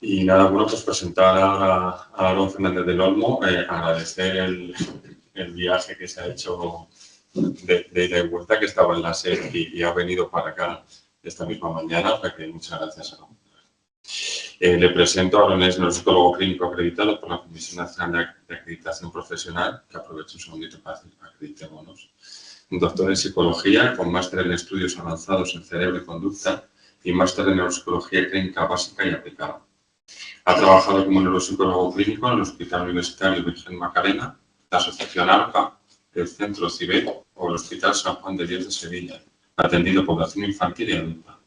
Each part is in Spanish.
Y nada, bueno, pues presentar ahora a Aaron Fernández del Olmo, agradecer el viaje que se ha hecho de ida y vuelta, que estaba en la SED y ha venido para acá esta misma mañana, o sea que muchas gracias, Aaron. Le presento, Aaron es neuropsicólogo clínico acreditado por la Comisión Nacional de Acreditación Profesional, que aprovecho un segundito para acreditémonos. Un doctor en psicología con máster en estudios avanzados en cerebro y conducta y máster en neuropsicología clínica básica y aplicada. Ha trabajado como neuropsicólogo clínico en el Hospital Universitario Virgen Macarena, la Asociación ARPA, el Centro CIBET o el Hospital San Juan de Dios de Sevilla, atendiendo población infantil y adulta.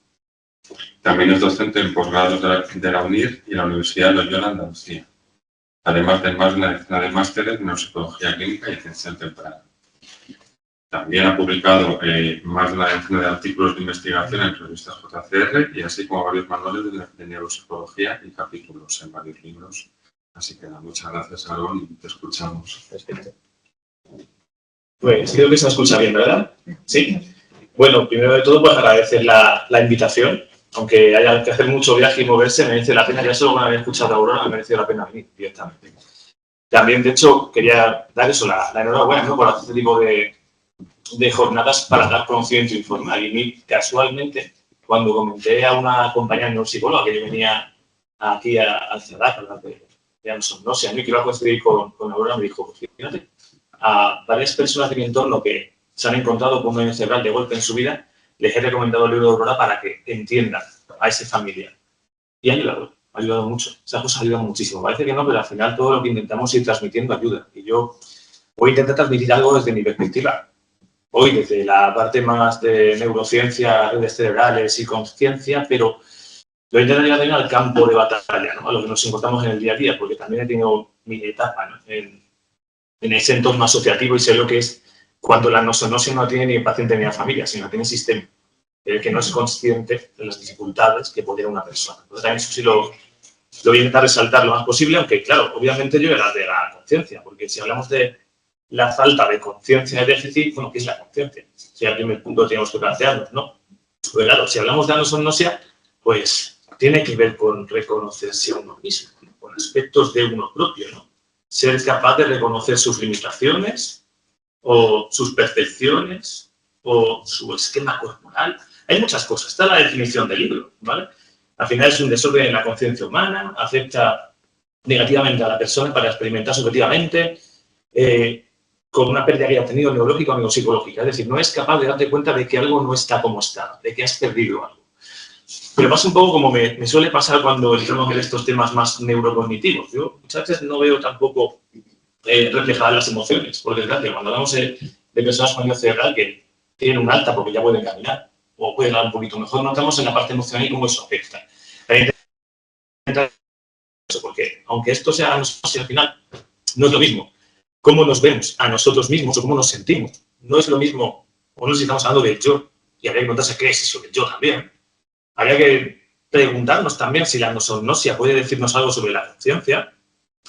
También es docente en posgrados de la UNIR y la Universidad de Loyola Andalucía, además de más de una decena de másteres en neuropsicología clínica y atención temprana. También ha publicado más de una decena de artículos de investigación en revistas JCR y así como varios manuales de neuropsicología y capítulos en varios libros. Así que nada, muchas gracias, Aaron, y te escuchamos. Perfecto. Pues creo que se me escucha bien, ¿verdad? Sí. Bueno, primero de todo, pues agradecer la invitación. Aunque haya que hacer mucho viaje y moverse, merece la pena. Ya solo con haber escuchado a Aurora me merece la pena venir directamente. También, de hecho, quería dar eso, la enhorabuena, ¿no?, por hacer este tipo de jornadas para dar conocimiento informal. Y casualmente, cuando comenté a una compañera neuropsicóloga que yo venía aquí al CEDAC a hablar de anosognosia, que iba a coincidir con Aurora, me dijo, pues fíjate, a varias personas de mi entorno que se han encontrado con un daño cerebral de golpe en su vida, les he recomendado el libro de Aurora para que entiendan a ese familiar. Y ha ayudado mucho. Esa cosa ayuda muchísimo. Parece que no, pero al final todo lo que intentamos ir transmitiendo ayuda. Y yo voy a intentar transmitir algo desde mi perspectiva. Hoy desde la parte más de neurociencia, redes cerebrales y conciencia, pero lo intento llevar también al campo de batalla, ¿no?, a lo que nos encontramos en el día a día, porque también he tenido mi etapa, ¿no?, en ese entorno asociativo y sé lo que es cuando la nosonosia no tiene ni el paciente ni la familia, sino tiene el sistema, el que no es consciente de las dificultades que puede tener una persona. Entonces también eso sí lo voy a intentar resaltar lo más posible, aunque claro, obviamente yo era de la conciencia, porque si hablamos de la falta de conciencia de déficit, bueno, ¿qué es la conciencia? Si al primer punto tenemos que plantearnos, ¿no? Pues claro, si hablamos de anosognosia, pues tiene que ver con reconocerse a uno mismo, ¿no?, con aspectos de uno propio, ¿no? Ser capaz de reconocer sus limitaciones o sus percepciones o su esquema corporal. Hay muchas cosas. Está la definición del libro, ¿vale? Al final es un desorden en la conciencia humana, afecta negativamente a la persona para experimentar subjetivamente, con una pérdida que haya tenido neurológica o neuropsicológica. Es decir, no es capaz de darte cuenta de que algo no está como está, de que has perdido algo. Pero pasa un poco como me suele pasar cuando entramos en estos temas más neurocognitivos. Yo muchas veces no veo tampoco reflejadas las emociones. Por desgracia, cuando hablamos de personas con daño cerebral que tienen un alta porque ya pueden caminar o pueden hablar un poquito mejor, notamos en la parte emocional y cómo eso afecta. Porque aunque esto sea al final, no es lo mismo cómo nos vemos a nosotros mismos o cómo nos sentimos. No es lo mismo, o no sé si estamos hablando del yo, y habría que preguntarse qué es eso del yo también. Habría que preguntarnos también si la anosognosia puede decirnos algo sobre la conciencia.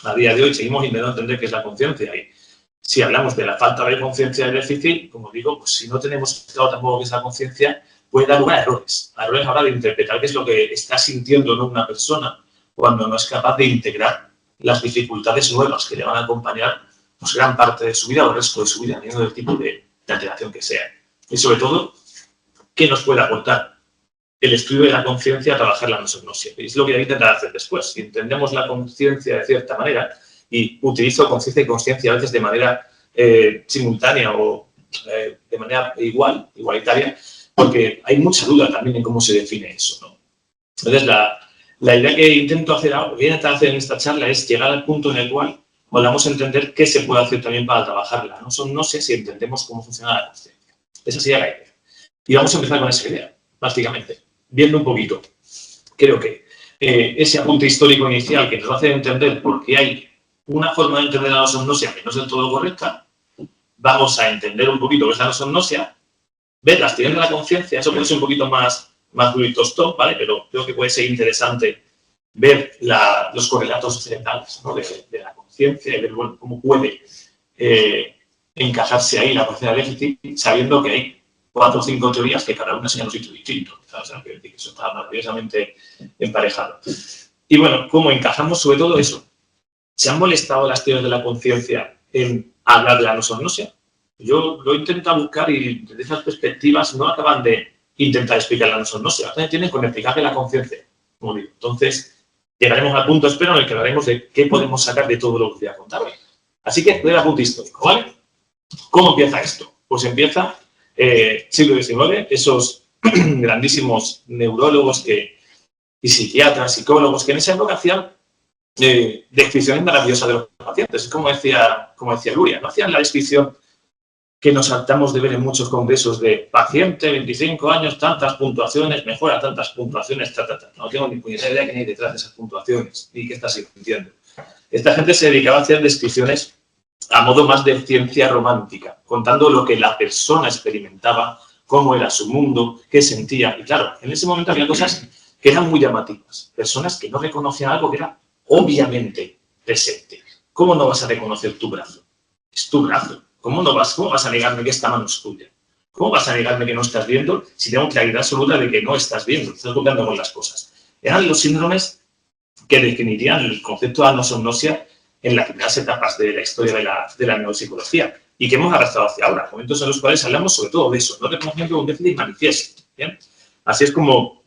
A día de hoy seguimos intentando entender qué es la conciencia y si hablamos de la falta de conciencia del déficit, como digo, pues si no tenemos claro tampoco qué es la conciencia, puede dar lugar a errores ahora de interpretar qué es lo que está sintiendo, ¿no?, una persona cuando no es capaz de integrar las dificultades nuevas que le van a acompañar pues gran parte de su vida o el resto de su vida, dependiendo del tipo de alteración que sea. Y sobre todo, ¿qué nos puede aportar el estudio de la conciencia a trabajar la anosognosia? Es lo que voy a intentar hacer después. Si entendemos la conciencia de cierta manera, y utilizo conciencia y consciencia a veces de manera simultánea o de manera igualitaria, porque hay mucha duda también en cómo se define eso, ¿no? Entonces, la idea que intento hacer ahora, voy a intentar hacer en esta charla, es llegar al punto en el cual podamos entender qué se puede hacer también para trabajarla. No sé si entendemos cómo funciona la conciencia. Esa sería la idea. Y vamos a empezar con esa idea, básicamente, viendo un poquito. Creo que ese apunte histórico inicial que nos va a hacer entender por qué hay una forma de entender la anosognosia que no es del todo correcta, vamos a entender un poquito qué es la anosognosia, ver las teorías de la conciencia, eso puede ser un poquito más tostón, ¿vale? Pero creo que puede ser interesante ver los correlatos cerebrales, ¿no?, de la conciencia y ver, bueno, cómo puede encajarse ahí la conciencia de déficit, sabiendo que hay 4 o 5 teorías que cada una enseña un sitio distinto. O sea, quiero decir que eso está maravillosamente emparejado. Y bueno, ¿cómo encajamos sobre todo eso? ¿Se han molestado las teorías de la conciencia en hablar de la anosognosia? Yo lo he intentado buscar y desde esas perspectivas no acaban de intentar explicar la anosognosia. Tienen con explicar que la conciencia, como digo. Entonces, llegaremos al punto, espero, en el que hablaremos de qué podemos sacar de todo lo que voy a contar hoy. Así que, voy a punto histórico, ¿vale? ¿Cómo empieza esto? Pues empieza siglo XIX, esos grandísimos neurólogos y psiquiatras, psicólogos, que en esa época hacían descripciones maravillosas de los pacientes. Como decía Luria, no hacían la descripción que nos saltamos de ver en muchos congresos de paciente, 25 años, tantas puntuaciones, mejora tantas puntuaciones, No tengo ni puñetera idea que hay detrás de esas puntuaciones ni qué está sintiendo. Esta gente se dedicaba a hacer descripciones a modo más de ciencia romántica, contando lo que la persona experimentaba, cómo era su mundo, qué sentía. Y claro, en ese momento había cosas que eran muy llamativas. Personas que no reconocían algo que era obviamente presente. ¿Cómo no vas a reconocer tu brazo? Es tu brazo. ¿Cómo vas a negarme que esta mano es tuya? ¿Cómo vas a negarme que no estás viendo si tengo claridad absoluta de que no estás viendo? Estás jugando con las cosas. Eran los síndromes que definirían el concepto de anosognosia en las primeras etapas de la historia de la neuropsicología y que hemos arrastrado hacia ahora, momentos en los cuales hablamos sobre todo de eso, no reconociendo un déficit manifiesto. ¿Bien? Así es como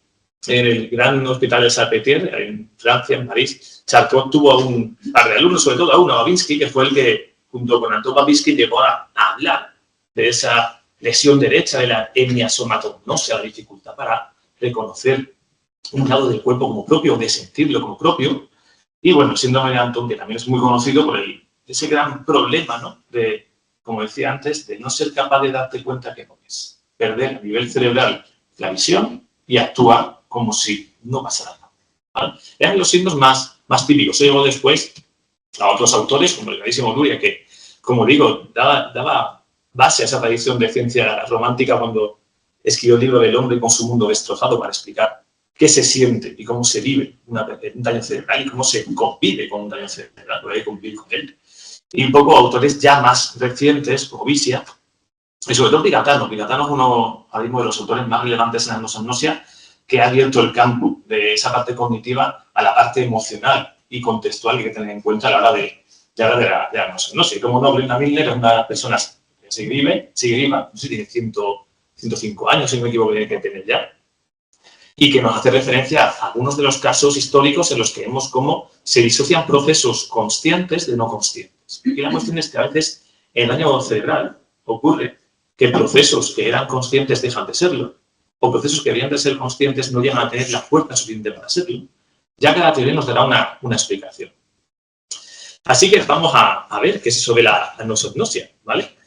en el gran hospital de Salpêtrière, en Francia, en París, Charcot tuvo a un par de alumnos, sobre todo a uno, Babinski, que fue el que, junto con Anton Babinski, llegó a hablar de esa lesión derecha, de la hemiasomatognosia, la dificultad para reconocer un lado del cuerpo como propio, de sentirlo como propio. Y bueno, síndrome de Anton, que también es muy conocido por ese gran problema, ¿no? De, como decía antes, de no ser capaz de darte cuenta que no ves. Perder a nivel cerebral la visión y actuar como si no pasara nada. ¿Vale? Eran los signos más típicos. Llegó después a otros autores, como el gravísimo Luria, que, como digo, daba base a esa tradición de ciencia romántica cuando escribió el libro del hombre con su mundo destrozado para explicar qué se siente y cómo se vive un daño cerebral y cómo se convive con un daño cerebral, porque hay que convivir con él. Y un poco autores ya más recientes, como Visia, y sobre todo Vigatano. Vigatano es uno, ahora mismo, de los autores más relevantes en la anosognosia, que ha abierto el campo de esa parte cognitiva a la parte emocional y contextual que hay que tener en cuenta a la hora de la anosognosia. Y como no, Brenda Milner es una persona que sigue viva, no sé si tiene 105 años, si no me equivoco, tiene que tener ya, y que nos hace referencia a algunos de los casos históricos en los que vemos cómo se disocian procesos conscientes de no conscientes. Y la cuestión es que a veces en el daño cerebral ocurre que procesos que eran conscientes dejan de serlo, o procesos que debían de ser conscientes no llegan a tener la fuerza suficiente para serlo. Ya cada teoría nos dará una explicación. Así que vamos a ver qué es eso de la anosognosia, ¿vale?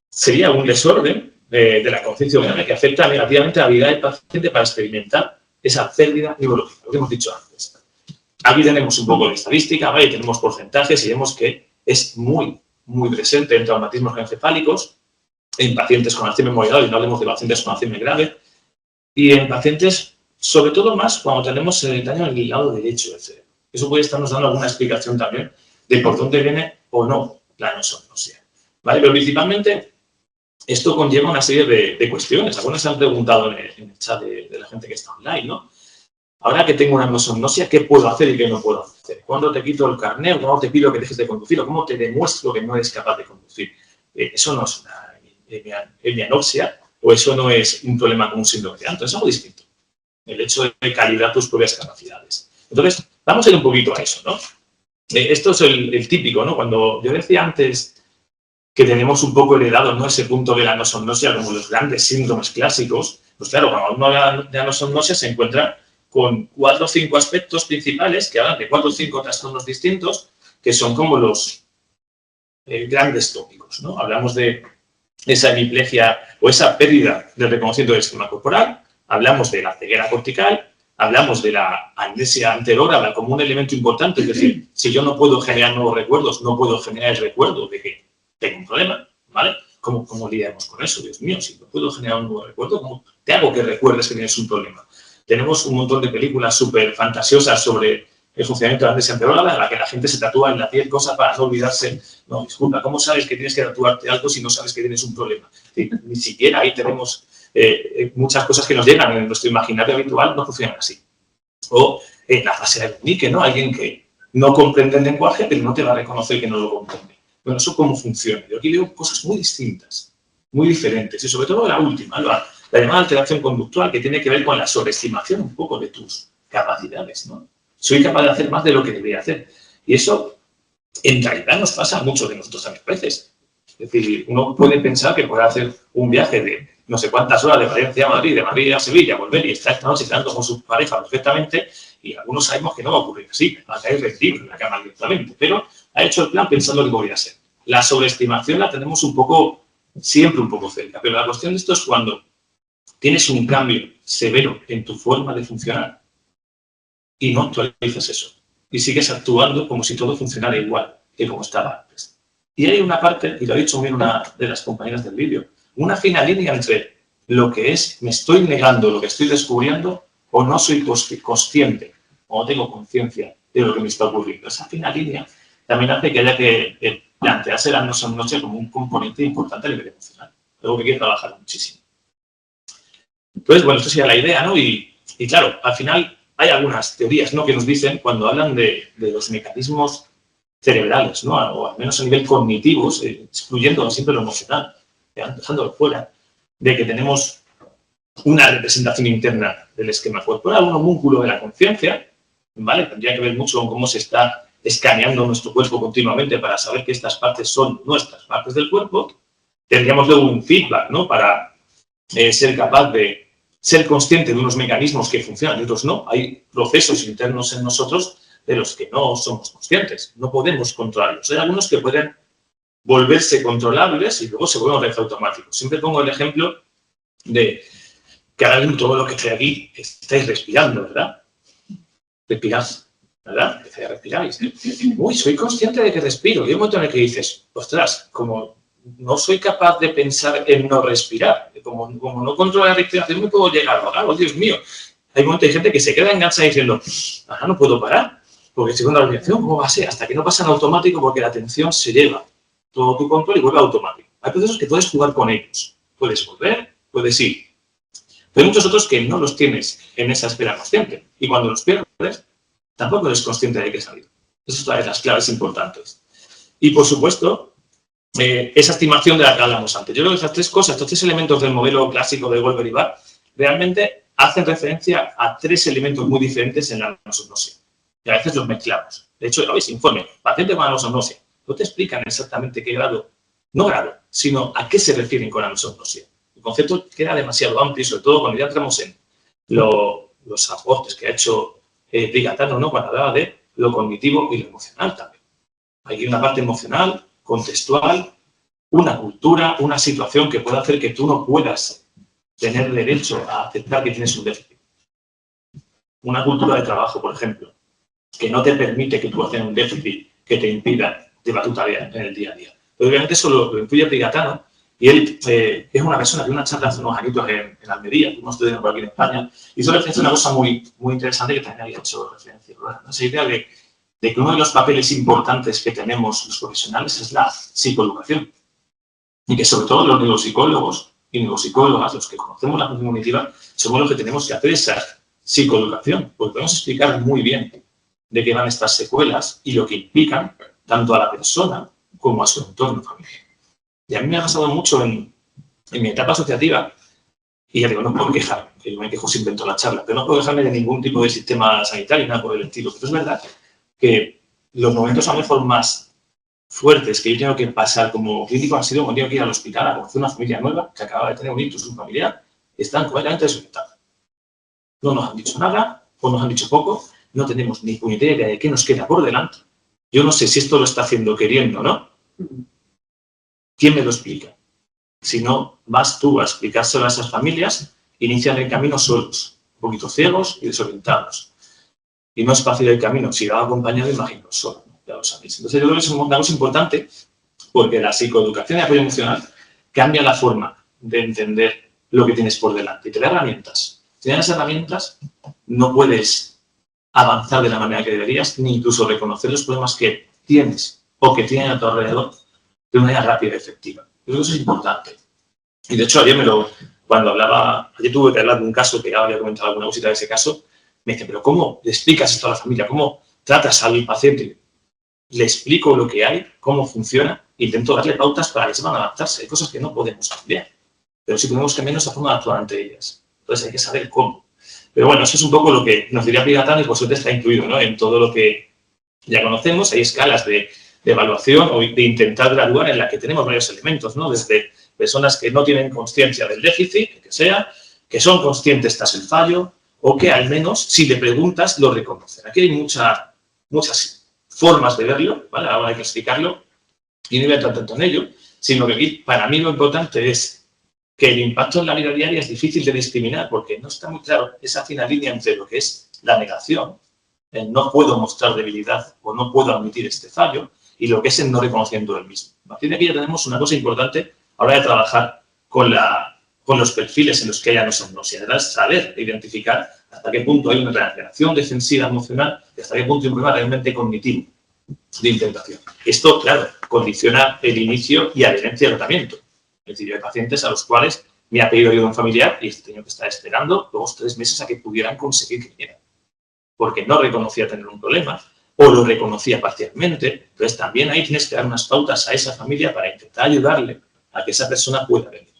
Sería un desorden de la conciencia humana que afecta negativamente a la habilidad del paciente para experimentar esa pérdida neurológica, lo que hemos dicho antes. Aquí tenemos un poco de estadística, ¿vale? Tenemos porcentajes y vemos que es muy presente en traumatismos encefálicos, en pacientes con Alzheimer moderado, y no hablemos de pacientes con Alzheimer grave, y en pacientes, sobre todo más cuando tenemos el daño en el lado derecho del cerebro. Eso puede estarnos dando alguna explicación también de por dónde viene o no la anosognosia, ¿vale? Pero principalmente esto conlleva una serie de cuestiones. Algunas se han preguntado en el chat de la gente que está online, ¿no? Ahora que tengo una anosognosia, ¿qué puedo hacer y qué no puedo hacer? ¿Cuándo te quito el carnet? ¿Cuándo te pido que dejes de conducir? ¿O cómo te demuestro que no eres capaz de conducir? Eso no es una hemianopsia o eso no es un problema con un síndrome de Anton. Es algo distinto. El hecho de calibrar tus propias capacidades. Entonces, vamos a ir un poquito a eso, ¿no? Esto es el típico, ¿no? Cuando yo decía antes que tenemos un poco heredado, ¿no?, ese punto de la anosognosia como los grandes síndromes clásicos, pues claro, cuando uno habla de anosognosia se encuentra con 4 o 5 aspectos principales que hablan de 4 o 5 trastornos distintos que son como los grandes tópicos, ¿no? Hablamos de esa hemiplegia o esa pérdida del reconocimiento del sistema corporal, hablamos de la ceguera cortical, hablamos de la amnesia anterógrada como un elemento importante, es decir, si yo no puedo generar nuevos recuerdos, no puedo generar el recuerdo de que tengo un problema, ¿vale? ¿Cómo lidiamos con eso? Dios mío, si no puedo generar un nuevo recuerdo, ¿cómo te hago que recuerdes que tienes un problema? Tenemos un montón de películas súper fantasiosas sobre el funcionamiento de la amnesia anterógrada, en la que la gente se tatúa en la piel cosas para no olvidarse. No, disculpa, ¿cómo sabes que tienes que tatuarte algo si no sabes que tienes un problema? Sí, ni siquiera ahí tenemos muchas cosas que nos llegan en nuestro imaginario habitual, no funcionan así. O la fase de Wernicke, ¿no? Alguien que no comprende el lenguaje, pero no te va a reconocer que no lo comprende. Bueno, ¿eso cómo funciona? Yo aquí veo cosas muy distintas, muy diferentes, y sobre todo la última, la llamada alteración conductual, que tiene que ver con la sobreestimación un poco de tus capacidades, ¿no? Soy capaz de hacer más de lo que debería hacer. Y eso, en realidad, nos pasa a muchos de nosotros también a veces. Es decir, uno puede pensar que puede hacer un viaje de no sé cuántas horas de Valencia a Madrid, de Madrid a Sevilla, volver y estar esta noche cenando con su pareja perfectamente, y algunos sabemos que no va a ocurrir así, va a caer rendido en la cama directamente, pero ha hecho el plan pensando que podría ser. La sobreestimación la tenemos siempre un poco cerca, pero la cuestión de esto es cuando tienes un cambio severo en tu forma de funcionar y no actualizas eso, y sigues actuando como si todo funcionara igual que como estaba antes. Y hay una parte, y lo ha dicho muy bien una de las compañeras del vídeo, una fina línea entre lo que es, me estoy negando lo que estoy descubriendo, o no soy consciente, o no tengo conciencia de lo que me está ocurriendo. Esa fina línea también hace que haya que plantearse la noche como un componente importante a nivel emocional, algo que hay que trabajar muchísimo. Entonces, bueno, esto sería la idea, ¿no? Y claro, al final hay algunas teorías, ¿no?, que nos dicen, cuando hablan de los mecanismos cerebrales, ¿no?, o al menos a nivel cognitivo, excluyendo siempre lo emocional, dejándolo fuera, de que tenemos una representación interna del esquema corporal, un homúnculo de la conciencia, ¿vale? Tendría que ver mucho con cómo se está escaneando nuestro cuerpo continuamente para saber que estas partes son nuestras partes del cuerpo. Tendríamos luego un feedback, ¿no?, para ser capaz de ser consciente de unos mecanismos que funcionan y otros no. Hay procesos internos en nosotros de los que no somos conscientes, no podemos controlarlos. Hay algunos que pueden volverse controlables y luego se vuelven otra vez automáticos. Siempre pongo el ejemplo de que ahora mismo todo lo que estoy aquí estáis respirando, ¿verdad? Respirad, ¿verdad? Empezáis a respirar y dices, uy, soy consciente de que respiro. Y hay un momento en el que dices, ostras, como no soy capaz de pensar en no respirar, como no controlo la respiración, me puedo llegar a ahogar, oh Dios mío. Hay un momento de gente que se queda enganchada diciendo, ahora no puedo parar, porque estoy con la respiración, ¿cómo va a ser? Hasta que no pasa en automático porque la atención se lleva todo tu control y vuelve automático. Hay procesos que puedes jugar con ellos. Puedes volver, puedes ir. Pero hay muchos otros que no los tienes en esa esfera consciente. Y cuando los pierdes, tampoco eres consciente de que has salido. Esa es una de las claves importantes. Y, por supuesto, esa estimación de la que hablamos antes. Yo creo que esas tres cosas, estos tres elementos del modelo clásico de Wolver y Barr, realmente hacen referencia a tres elementos muy diferentes en la anosognosia. Y a veces los mezclamos. De hecho, lo veis, informe, paciente con anosognosia. No te explican exactamente qué grado, no grado, sino a qué se refieren con anosognosia. El concepto queda demasiado amplio y sobre todo cuando ya entramos en los aportes que ha hecho Vigatano, ¿no?, cuando hablaba de lo cognitivo y lo emocional también. Hay una parte emocional, contextual, una cultura, una situación que puede hacer que tú no puedas tener derecho a aceptar que tienes un déficit. Una cultura de trabajo, por ejemplo, que no te permite que tú hagas un déficit que te impida llevar tu tarea en el día a día. Pero obviamente eso lo incluye Vigatano, y él es una persona que dio una charla hace unos añitos en Almería, que hemos estudiado por aquí en España, hizo referencia a una cosa muy, muy interesante que también había hecho referencia. Esa idea de que uno de los papeles importantes que tenemos los profesionales es la psicoeducación. Y que sobre todo los neuropsicólogos y neuropsicólogas, los que conocemos la función cognitiva, somos los que tenemos que hacer esa psicoeducación, porque podemos explicar muy bien de qué van estas secuelas y lo que implican tanto a la persona como a su entorno familiar. Y a mí me ha pasado mucho en mi etapa asociativa, y ya digo, no puedo quejarme, que yo me quejo siempre en toda la charla, pero no puedo quejarme de ningún tipo de sistema sanitario, nada por el estilo. Pero es verdad que los momentos a lo mejor más fuertes que yo tengo que pasar como clínico han sido cuando tengo que ir al hospital a conocer una familia nueva que acaba de tener un ictus un familiar, están completamente desorientados. No nos han dicho nada, o nos han dicho poco, no tenemos ni idea de qué nos queda por delante. Yo no sé si esto lo está haciendo queriendo o no. ¿Quién me lo explica? Si no vas tú a explicárselo a esas familias, inician el camino solos, un poquito ciegos y desorientados. Y no es fácil el camino. Si va acompañado, imagino, solo, ¿no? Ya lo sabéis. Entonces, yo creo que es una cosa importante porque la psicoeducación y apoyo emocional cambia la forma de entender lo que tienes por delante y te da herramientas. Si tienes herramientas, no puedes avanzar de la manera que deberías, ni incluso reconocer los problemas que tienes o que tienen a tu alrededor de una manera rápida y efectiva. Yo creo que eso es importante. Y de hecho, ayer tuve que hablar de un caso que ya había comentado alguna cosita de ese caso, Me dice, pero ¿cómo le explicas esto a la familia? ¿Cómo tratas al paciente? Le explico lo que hay, cómo funciona, e intento darle pautas para que sepan adaptarse. Hay cosas que no podemos cambiar, pero sí podemos cambiar nuestra forma de actuar ante ellas. Entonces hay que saber cómo. Pero bueno, eso es un poco lo que nos diría Pigatano y por suerte está incluido, ¿no? En todo lo que ya conocemos. Hay escalas de evaluación o de intentar graduar en la que tenemos varios elementos, ¿no? Desde personas que no tienen conciencia del déficit, que sea, que son conscientes tras el fallo, o que al menos, si le preguntas, lo reconocen. Aquí hay muchas formas de verlo, ¿vale? Ahora hay que explicarlo, y no voy a entrar tanto en ello, sino que aquí, para mí, lo importante es que el impacto en la vida diaria es difícil de discriminar, porque no está muy claro esa fina línea entre lo que es la negación, el no puedo mostrar debilidad o no puedo admitir este fallo, y lo que es el no reconociendo el mismo. A partir de aquí ya tenemos una cosa importante a la hora de trabajar con los perfiles en los que ella nos ayudará a saber identificar hasta qué punto hay una reacción defensiva emocional y hasta qué punto hay un problema realmente cognitivo de intentación. Esto, claro, condiciona el inicio y adherencia al tratamiento. Es decir, hay pacientes a los cuales me ha pedido ayuda un familiar y he tenido que estar esperando 2 o 3 meses a que pudieran conseguir que viniera, porque no reconocía tener un problema o lo reconocía parcialmente. Entonces, también ahí tienes que dar unas pautas a esa familia para intentar ayudarle a que esa persona pueda venir.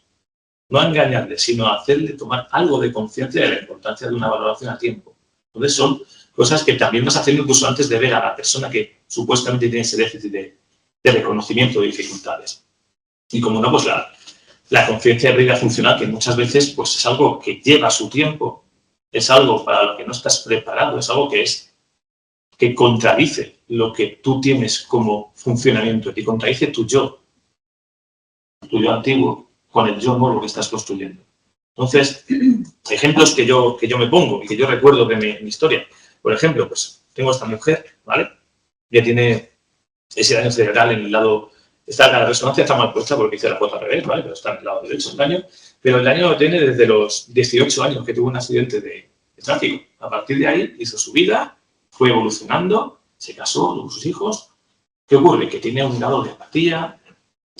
No a engañarle, sino a hacerle tomar algo de conciencia de la importancia de una valoración a tiempo. Entonces, son cosas que también vas haciendo incluso antes de ver a la persona que supuestamente tiene ese déficit de reconocimiento de dificultades. Y como no, pues la conciencia de vida funcional, que muchas veces pues, es algo que lleva su tiempo, es algo para lo que no estás preparado, es algo que contradice lo que tú tienes como funcionamiento, que contradice tu yo antiguo con el yo nuevo que estás construyendo. Entonces, ejemplos que yo me pongo y que yo recuerdo de mi historia. Por ejemplo, pues tengo esta mujer, ¿vale? Ya tiene ese daño cerebral en el lado... la resonancia está mal puesta porque hice la foto al revés, ¿vale? Pero está en el lado derecho el daño. Pero el daño lo tiene desde los 18 años que tuvo un accidente de tráfico. A partir de ahí hizo su vida, fue evolucionando, se casó, tuvo sus hijos. ¿Qué ocurre? Que tiene un grado de apatía,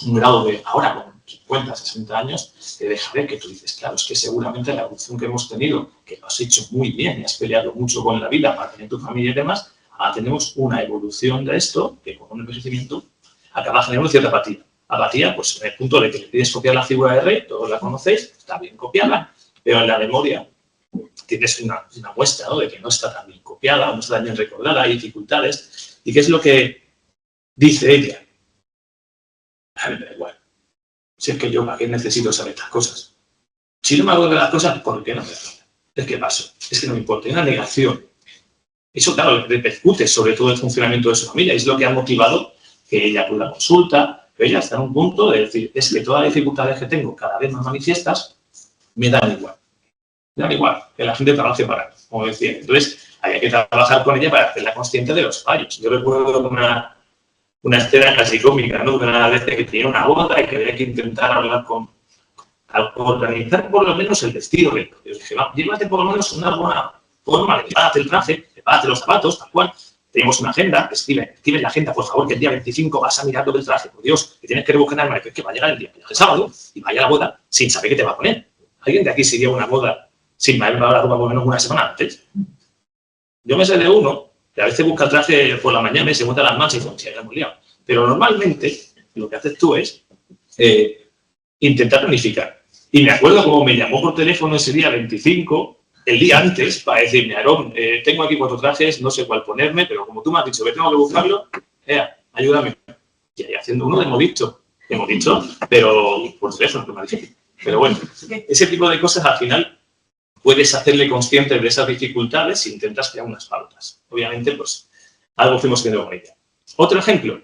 un grado de... Ahora, con 50, 60 años, te deja ver que tú dices, claro, es que seguramente la evolución que hemos tenido, que lo has hecho muy bien y has peleado mucho con la vida para tener tu familia y demás, ahora tenemos una evolución de esto, que con un envejecimiento acaba generando cierta apatía. Apatía, pues en el punto de que le pides copiar la figura de rey, todos la conocéis, está bien copiada, pero en la memoria tienes una muestra, ¿no?, de que no está tan bien copiada, no está tan bien recordada, hay dificultades. ¿Y qué es lo que dice ella? A mí me da igual. Si es que yo, ¿para qué necesito saber estas cosas? Si no me acuerdo de las cosas, ¿por qué no me acuerdo? Es que paso, es que no me importa, hay una negación. Eso, claro, repercute sobre todo el funcionamiento de su familia, es lo que ha motivado que ella acuda a consulta, pero ella está en un punto de decir, es que todas las dificultades que tengo cada vez más manifiestas, me dan igual. Me dan igual, que la gente trabaje para mí, como decía. Entonces, hay que trabajar con ella para hacerla consciente de los fallos. Yo recuerdo una escena casi cómica, ¿no? De una vez que tenía una boda y que había que intentar hablar organizar por lo menos el vestido. Yo dije, va, llévate por lo menos una buena forma, prepárate el traje, prepárate los zapatos, tal cual. Tenemos una agenda, escribe en la agenda, por favor, que el día 25 vas a mirar lo del traje, por Dios, que tienes que rebuscar que va a llegar el día de sábado y vaya a la boda sin saber qué te va a poner. ¿Alguien de aquí se iría a una boda sin haber lavado la ropa por lo menos una semana antes? Yo me sé de uno que a veces busca el traje por la mañana y se monta las manchas y dice, hostia, ya hemos liado. Pero normalmente lo que haces tú es intentar planificar. Y me acuerdo cómo me llamó por teléfono ese día 25, el día antes, para decirme, Aarón, tengo aquí 4 trajes, no sé cuál ponerme, pero como tú me has dicho que tengo que buscarlo, ayúdame. Y ahí haciendo uno hemos dicho, pero por teléfono, que es más difícil. Pero bueno, ese tipo de cosas al final puedes hacerle consciente de esas dificultades si intentas crear unas pautas. Obviamente, pues, algo fuimos haciendo con ella. Otro ejemplo.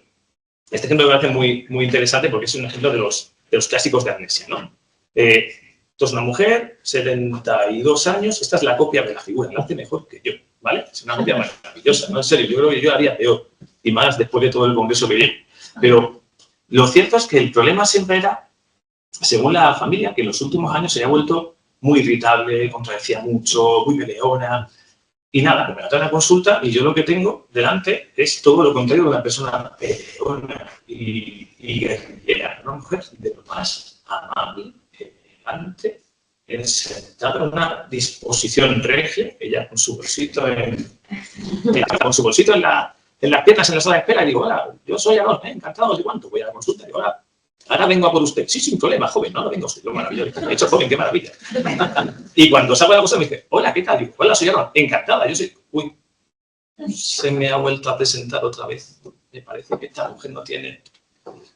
Este ejemplo me parece muy, muy interesante porque es un ejemplo de los clásicos de amnesia, ¿no? Esto es una mujer, 72 años, esta es la copia de la figura, la hace mejor que yo, ¿vale? Es una copia maravillosa, ¿no? En serio, yo creo que yo haría peor, y más después de todo el congreso que viene. Pero lo cierto es que el problema siempre era, según la familia, que en los últimos años se había vuelto muy irritable, contradecía mucho, muy peleona. Y nada, me traen a consulta y yo lo que tengo delante es todo lo contrario de una persona peleona y guerrillera, una mujer de lo más amable, elegante, sentada en una disposición regia, ella con su bolsito en las piernas en la sala de espera, y digo, hola, yo soy Aarón, encantado, ¿de cuánto? Voy a la consulta, digo, hola, ahora vengo a por usted. Sí, sin problema, joven, no, ahora vengo, soy lo maravilloso. He hecho joven, qué maravilla. Y cuando salgo de la cosa me dice, hola, ¿qué tal? Digo, hola, soy Aarón, encantada, yo soy... Uy, se me ha vuelto a presentar otra vez. Me parece que esta mujer no tiene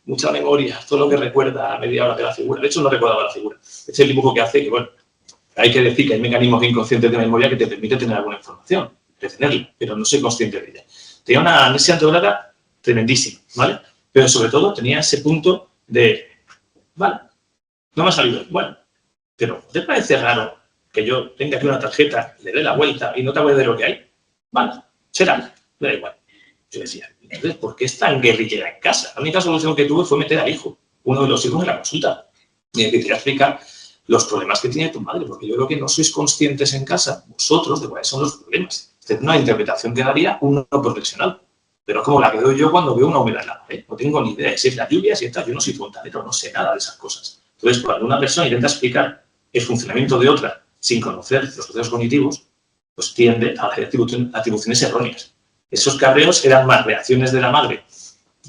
mucha memoria, todo lo que recuerda a media hora de la figura. De hecho, no recordaba la figura. Es el dibujo que hace, que bueno, hay que decir que hay mecanismos inconscientes de memoria que te permiten tener alguna información, retenerla, pero no soy consciente de ella. Tenía una amnesia antegrada tremendísima, ¿vale? Pero sobre todo tenía ese punto de, vale, no me ha salido, bueno, pero ¿te parece raro que yo tenga aquí una tarjeta, le dé la vuelta y no te acuerdes de lo que hay? Vale, será, me da igual. Yo decía, entonces, ¿por qué es tan guerrillera en casa? La única solución que tuve fue meter al hijo, uno de los hijos, en la consulta. Y le quería explicar los problemas que tiene tu madre, porque yo creo que no sois conscientes en casa, vosotros, de cuáles son los problemas. Es una interpretación que daría un no profesional. Pero es como la que doy yo cuando veo una humedad en la pared. No tengo ni idea de si es la lluvia, si está. Yo no soy fontanero, no sé nada de esas cosas. Entonces, cuando una persona intenta explicar el funcionamiento de otra sin conocer los procesos cognitivos, pues tiende a hacer atribuciones erróneas. Esos cabreos eran más reacciones de la madre,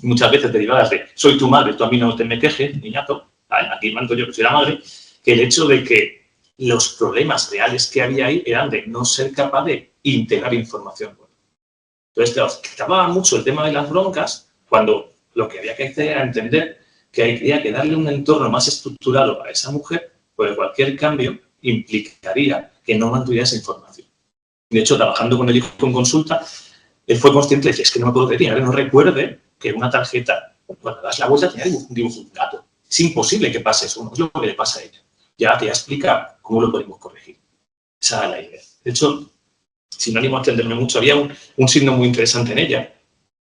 muchas veces derivadas de soy tu madre, tú a mí no te me quejes, niñato, aquí mando yo que soy la madre, que el hecho de que los problemas reales que había ahí eran de no ser capaz de integrar información. Entonces, claro, quitaba mucho el tema de las broncas cuando lo que había que hacer era entender que había que darle un entorno más estructurado a esa mujer, porque cualquier cambio implicaría que no mantuviera esa información. De hecho, trabajando con el hijo en consulta, él fue consciente de que es que no me puedo creer, no recuerde que una tarjeta, cuando das la vuelta, tenía un dibujo de un gato. Es imposible que pase eso, no es lo que le pasa a ella. Ya te explica cómo lo podemos corregir. Esa era la idea. De hecho, sin ánimo a extenderme mucho, había un signo muy interesante en ella,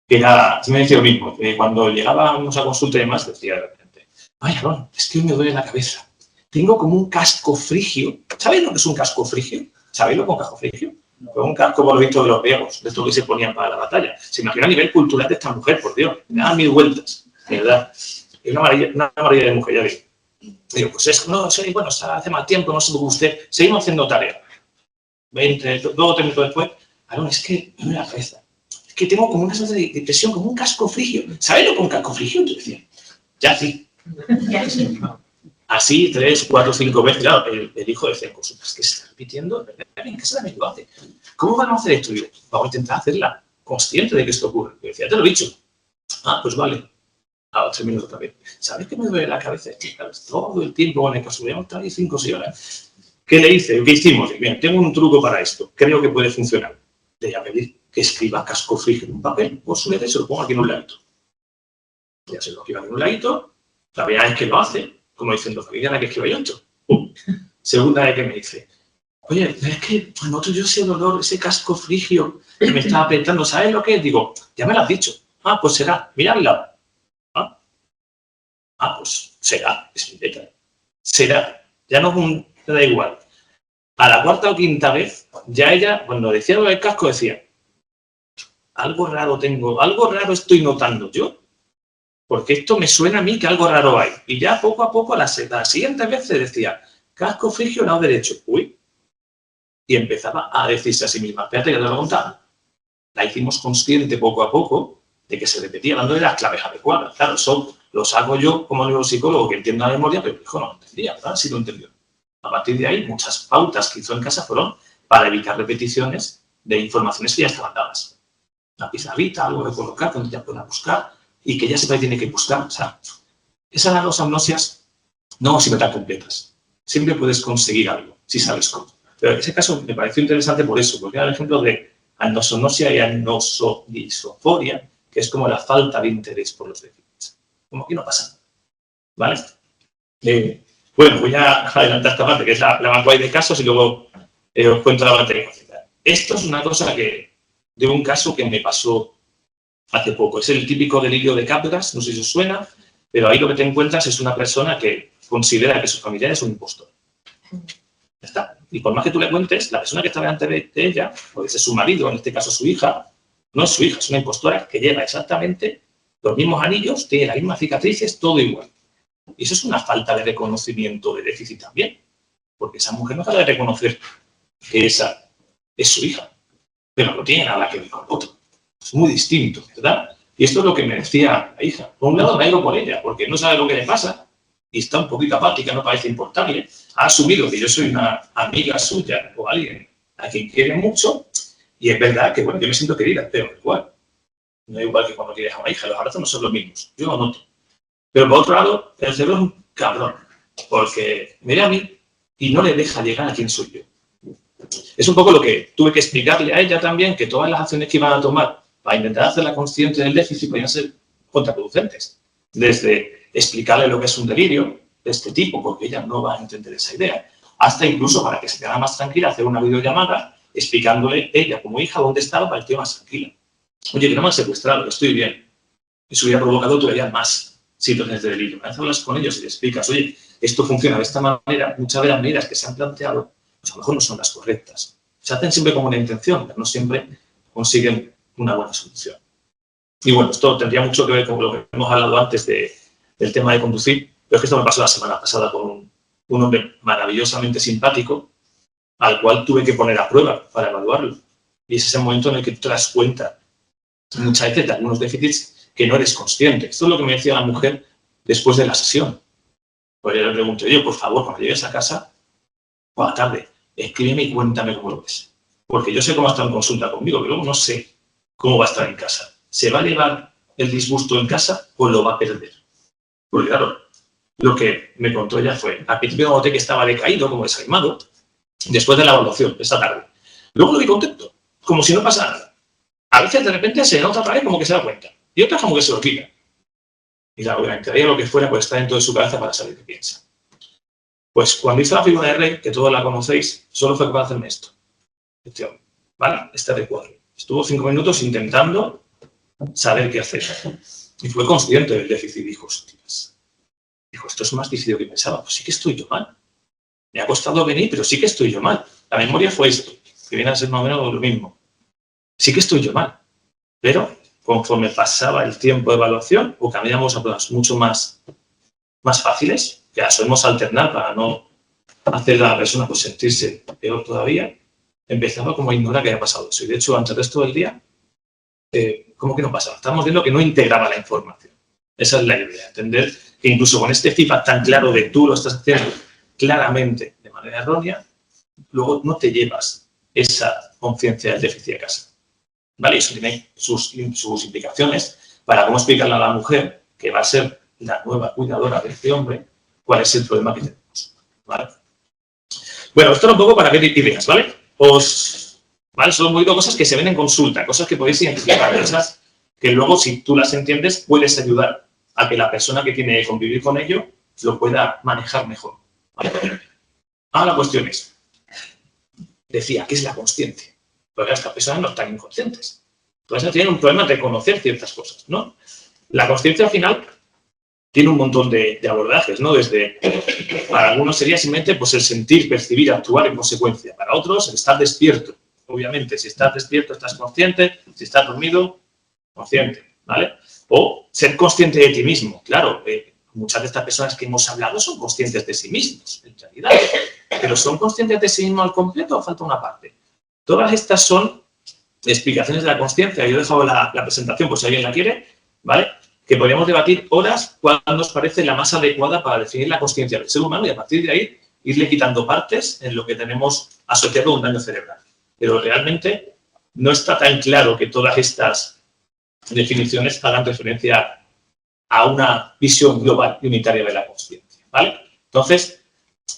que era, me decía lo mismo, que cuando llegábamos a consulta y demás, decía de repente, ay, Aarón, es que hoy me duele la cabeza. Tengo como un casco frigio. ¿Sabéis lo que es un casco frigio? ¿Sabéis lo que es un casco frigio? Fue un casco, por lo visto, de los griegos, de esto que se ponían para la batalla. Se imagina a nivel cultural de esta mujer, por Dios. Me da 1000 vueltas, de verdad. Es una maravilla de mujer, ya digo. Digo, pues es, no sé, bueno, hace mal tiempo, no sé cómo usted. Seguimos haciendo tarea. 20, 2 o 3 minutos después, Aarón, es que me duele la cabeza. Es que tengo como una suerte de depresión, como un casco frigio. ¿Sabes lo que es un casco frigio? Yo decía, ya sí. Así, 3, 4, 5 veces, claro, el hijo decía, pues, es que se está repitiendo, ¿en qué se también lo hace? ¿Cómo vamos a hacer esto? Y yo, vamos a intentar hacerla consciente de que esto ocurre. Y decía, te lo he dicho. Ah, pues vale. A 3 minutos también. ¿Sabes que me duele la cabeza? Todo el tiempo con el que subíamos 5 o 6 horas. ¿Qué le hice? ¿Qué hicimos? Bien, tengo un truco para esto. Creo que puede funcionar. Le voy a pedir que escriba casco frigio en un papel, por su letra y se lo pongo aquí en un ladito. Ya se lo escriba en un ladito. La primera vez que lo hace, como diciendo, familia la que escriba yo esto. Segunda vez que me dice, oye, es que noto yo ese dolor, ese casco frigio que me está apretando, ¿sabes lo que es? Digo, ya me lo has dicho. Ah, pues será, mira al lado. Pues será, es mi letra. Será, ya no me da igual. A la cuarta o quinta vez, ya ella, cuando decía lo del casco, decía, algo raro tengo, algo raro estoy notando yo, porque esto me suena a mí que algo raro hay. Y ya poco a poco, la siguiente vez se decía, casco frigio, lado derecho. Uy. Y empezaba a decirse a sí misma, espérate que te lo contaba. La hicimos consciente poco a poco de que se repetía dando de las claves adecuadas. Claro, eso lo saco yo como neuropsicólogo que entiendo la memoria, pero mi hijo no lo entendía, ¿verdad? Sí lo entendió. A partir de ahí, muchas pautas que hizo en casa fueron para evitar repeticiones de informaciones que ya estaban dadas. Una pizarrita, algo de colocar, donde ya pueda buscar y que ya sepa que tiene que buscar. O sea, esas dos amnosias no siempre tan completas. Siempre puedes conseguir algo, si sabes cómo. Pero en ese caso me pareció interesante por eso, porque era el ejemplo de anosognosia y anosodisoforia, que es como la falta de interés por los déficits. Como que no pasa nada. ¿Vale? Bueno, voy a adelantar esta parte, que es la más guay de casos, y luego os cuento la parte emocional. Esto es una cosa de un caso que me pasó hace poco. Es el típico delirio de Capgras, no sé si os suena, pero ahí lo que te encuentras es una persona que considera que su familiar es un impostor. Ya está. Y por más que tú le cuentes, la persona que está delante de ella, puede ser su marido, en este caso su hija, no es su hija, es una impostora que lleva exactamente los mismos anillos, tiene las mismas cicatrices, todo igual. Y eso es una falta de reconocimiento de déficit también. porque esa mujer no acaba de reconocer que esa es su hija, pero no tiene nada que ver con otro. Es muy distinto, ¿verdad? Y esto es lo que me decía la hija. Por un lado me ha ido por ella, porque no sabe lo que le pasa y está un poquito apática, no parece importarle. Ha asumido que yo soy una amiga suya o alguien a quien quiere mucho y es verdad que, bueno, yo me siento querida, pero igual. No es igual que cuando quieres a una hija, los abrazos no son los mismos, yo lo noto. Pero por otro lado, el cerebro es un cabrón, porque me ve a mí y no le deja llegar a quién soy yo. Es un poco lo que tuve que explicarle a ella también, que todas las acciones que iban a tomar para intentar hacerla consciente del déficit podían ser contraproducentes. Desde explicarle lo que es un delirio de este tipo, porque ella no va a entender esa idea, hasta incluso para que se quedara más tranquila, hacer una videollamada explicándole ella como hija dónde estaba para que esté más tranquila. Oye, que no me han secuestrado, que estoy bien. Eso hubiera provocado todavía más situaciones de delirio. Una vez hablas con ellos y les explicas, oye, esto funciona de esta manera, muchas de las medidas que se han planteado, pues a lo mejor no son las correctas. Se hacen siempre con una intención, pero no siempre consiguen una buena solución. Y bueno, esto tendría mucho que ver con lo que hemos hablado antes del tema de conducir, pero es que esto me pasó la semana pasada con un hombre maravillosamente simpático, al cual tuve que poner a prueba para evaluarlo. Y es ese momento en el que te das cuenta muchas veces de algunos déficits que no eres consciente. Esto es lo que me decía la mujer después de la sesión. Pues yo le pregunté, oye, por favor, cuando llegues a casa, por la tarde, escríbeme y cuéntame cómo lo ves. Porque yo sé cómo está en consulta conmigo, pero luego no sé cómo va a estar en casa. ¿Se va a llevar el disgusto en casa o lo va a perder? Porque claro, lo que me contó ella fue, al principio noté que estaba decaído, como desanimado, después de la evaluación, esta tarde. Luego lo vi contento, como si no pasara nada. A veces de repente se nota otra vez como que se da cuenta y otras como que se lo olvida. Y claro, obviamente haría lo que fuera por estar dentro de su cabeza para saber qué piensa. Pues cuando hizo la figura de rey, que todos la conocéis, solo fue capaz de hacerme esto. Este hombre, ¿vale? Este recuadro. Estuvo 5 minutos intentando saber qué hacer. Y fue consciente del déficit. Dijo, hostias. Dijo, esto es más difícil de lo que pensaba. Pues sí que estoy yo mal. Me ha costado venir, pero sí que estoy yo mal. La memoria fue esto, que viene a ser más o menos lo mismo. Sí que estoy yo mal, pero conforme pasaba el tiempo de evaluación o cambiamos a pruebas mucho más fáciles, que las solemos alternar para no hacer a la persona pues, sentirse peor todavía, empezaba como a ignorar que había pasado eso. Y de hecho, durante el resto del día, ¿cómo que no pasaba? Estábamos viendo que no integraba la información. Esa es la idea, entender que incluso con este feedback tan claro de tú lo estás haciendo claramente de manera errónea, luego no te llevas esa conciencia del déficit a casa. ¿Vale? Eso tiene sus implicaciones para cómo explicarle a la mujer, que va a ser la nueva cuidadora de este hombre, cuál es el problema que tenemos. ¿Vale? Bueno, esto era un poco para ver ideas, ¿vale? ¿Vale? Son un poquito cosas que se ven en consulta, cosas que podéis identificar, cosas que luego, si tú las entiendes, puedes ayudar a que la persona que tiene que convivir con ello lo pueda manejar mejor. ¿Vale? Ahora la cuestión es, decía, ¿qué es la consciencia? Porque estas personas no están inconscientes. Entonces tienen un problema de reconocer ciertas cosas, ¿no? La consciencia al final tiene un montón de abordajes, ¿no? Desde, para algunos sería simplemente pues, el sentir, percibir, actuar en consecuencia. Para otros, el estar despierto. Obviamente, si estás despierto, estás consciente. Si estás dormido, consciente, ¿vale? O ser consciente de ti mismo. Claro, muchas de estas personas que hemos hablado son conscientes de sí mismos, en realidad. Pero ¿son conscientes de sí mismos al completo o falta una parte? Todas estas son explicaciones de la consciencia. Yo he dejado la presentación, por si alguien la quiere, ¿vale? Que podríamos debatir horas cuál nos parece la más adecuada para definir la consciencia del ser humano y a partir de ahí irle quitando partes en lo que tenemos asociado a un daño cerebral. Pero realmente no está tan claro que todas estas definiciones hagan referencia a una visión global y unitaria de la consciencia, ¿vale? Entonces,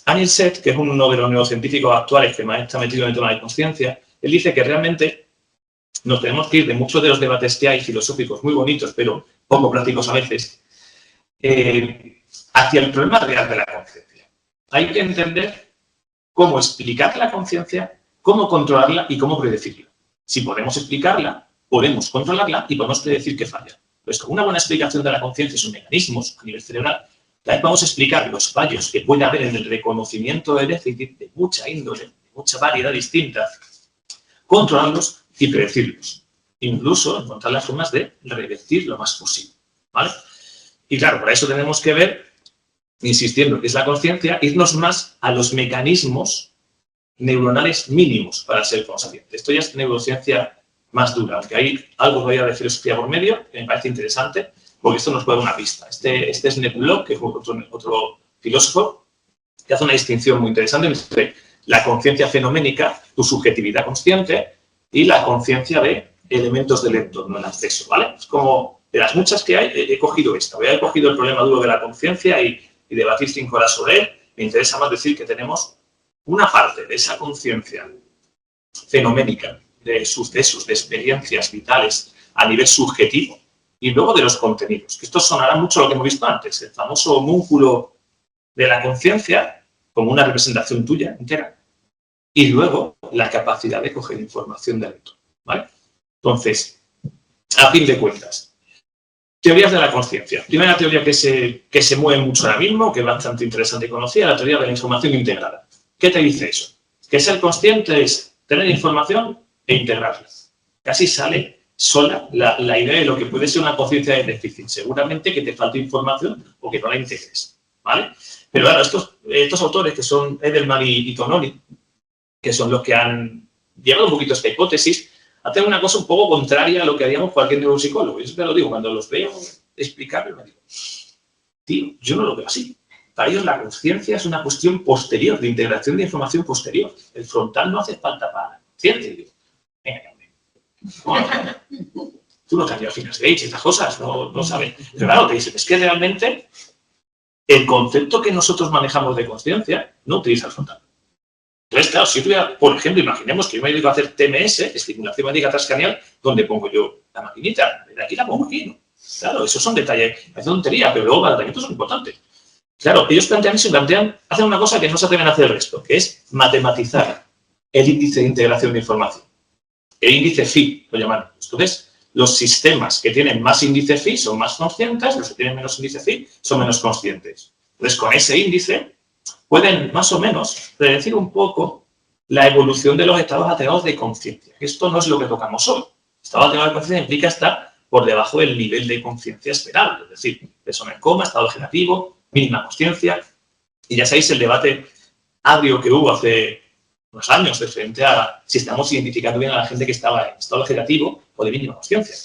Anil Seth, que es uno de los neurocientíficos actuales que más está metido en el tema de conciencia, él dice que realmente nos tenemos que ir de muchos de los debates que hay filosóficos muy bonitos, pero poco prácticos a veces, hacia el problema real de la conciencia. Hay que entender cómo explicar la conciencia, cómo controlarla y cómo predecirla. Si podemos explicarla, podemos controlarla y podemos predecir qué falla. Pues con una buena explicación de la conciencia y sus mecanismos a nivel cerebral, también vamos a explicar los fallos que puede haber en el reconocimiento de déficit de mucha índole, de mucha variedad distinta, controlarlos y predecirlos. Incluso encontrar las formas de revertir lo más posible, ¿vale? Y claro, para eso tenemos que ver insistiendo que es la conciencia, irnos más a los mecanismos neuronales mínimos para ser consciente. Esto ya es neurociencia más dura, aunque hay algo todavía de filosofía por medio que me parece interesante, porque esto nos puede dar una pista. Este es Netlog, que es otro filósofo, que hace una distinción muy interesante entre la conciencia fenoménica, tu subjetividad consciente, y la conciencia de elementos del entorno, el acceso, ¿vale? Es como, de las muchas que hay, he cogido esta. He cogido el problema duro de la conciencia y debatir 5 horas sobre él. Me interesa más decir que tenemos una parte de esa conciencia fenoménica, de sucesos, de experiencias vitales a nivel subjetivo, y luego de los contenidos. Que esto sonará mucho a lo que hemos visto antes, el famoso homúnculo de la conciencia como una representación tuya entera, y luego la capacidad de coger información del entorno, ¿vale? Entonces, a fin de cuentas, teorías de la conciencia. Primera teoría que se mueve mucho ahora mismo, que es bastante interesante y conocida, la teoría de la información integrada. ¿Qué te dice eso? Que ser consciente es tener información e integrarla. Casi sale sola la idea de lo que puede ser una conciencia de déficit. Seguramente que te falta información o que no la integres, ¿vale? Pero ahora, estos autores, que son Edelman y Tononi, que son los que han llevado un poquito esta hipótesis, hacen una cosa un poco contraria a lo que haríamos cualquier neuropsicólogo. Yo siempre lo digo, cuando los veo explicarlo, me digo, tío, yo no lo veo así. Para ellos la conciencia es una cuestión posterior, de integración de información posterior. El frontal no hace falta para la conciencia. Y digo, venga, tú no te has ido a finas de estas cosas, no sabes. Pero claro, te dicen, es que realmente el concepto que nosotros manejamos de conciencia no utiliza el frontal. Entonces, claro, si yo tuviera, por ejemplo, imaginemos que yo me dedico a hacer TMS, estimulación magnética transcranial, donde pongo yo la maquinita, de aquí la pongo aquí, ¿no? Claro, esos son detalles, es tontería, pero luego los tratamientos son importantes. Claro, ellos plantean eso y hacen una cosa que no se atreven a hacer el resto, que es matematizar el índice de integración de información. El índice phi, lo llaman. Entonces, los sistemas que tienen más índice phi son más conscientes, los que tienen menos índice phi son menos conscientes. Entonces, con ese índice pueden más o menos predecir un poco la evolución de los estados alterados de conciencia. Esto no es lo que tocamos hoy. Estado alterado de conciencia implica estar por debajo del nivel de conciencia esperable, es decir, persona en coma, estado vegetativo, mínima consciencia. Y ya sabéis el debate agrio que hubo hace unos años de frente a si estamos identificando bien a la gente que estaba en estado vegetativo o de mínima consciencia.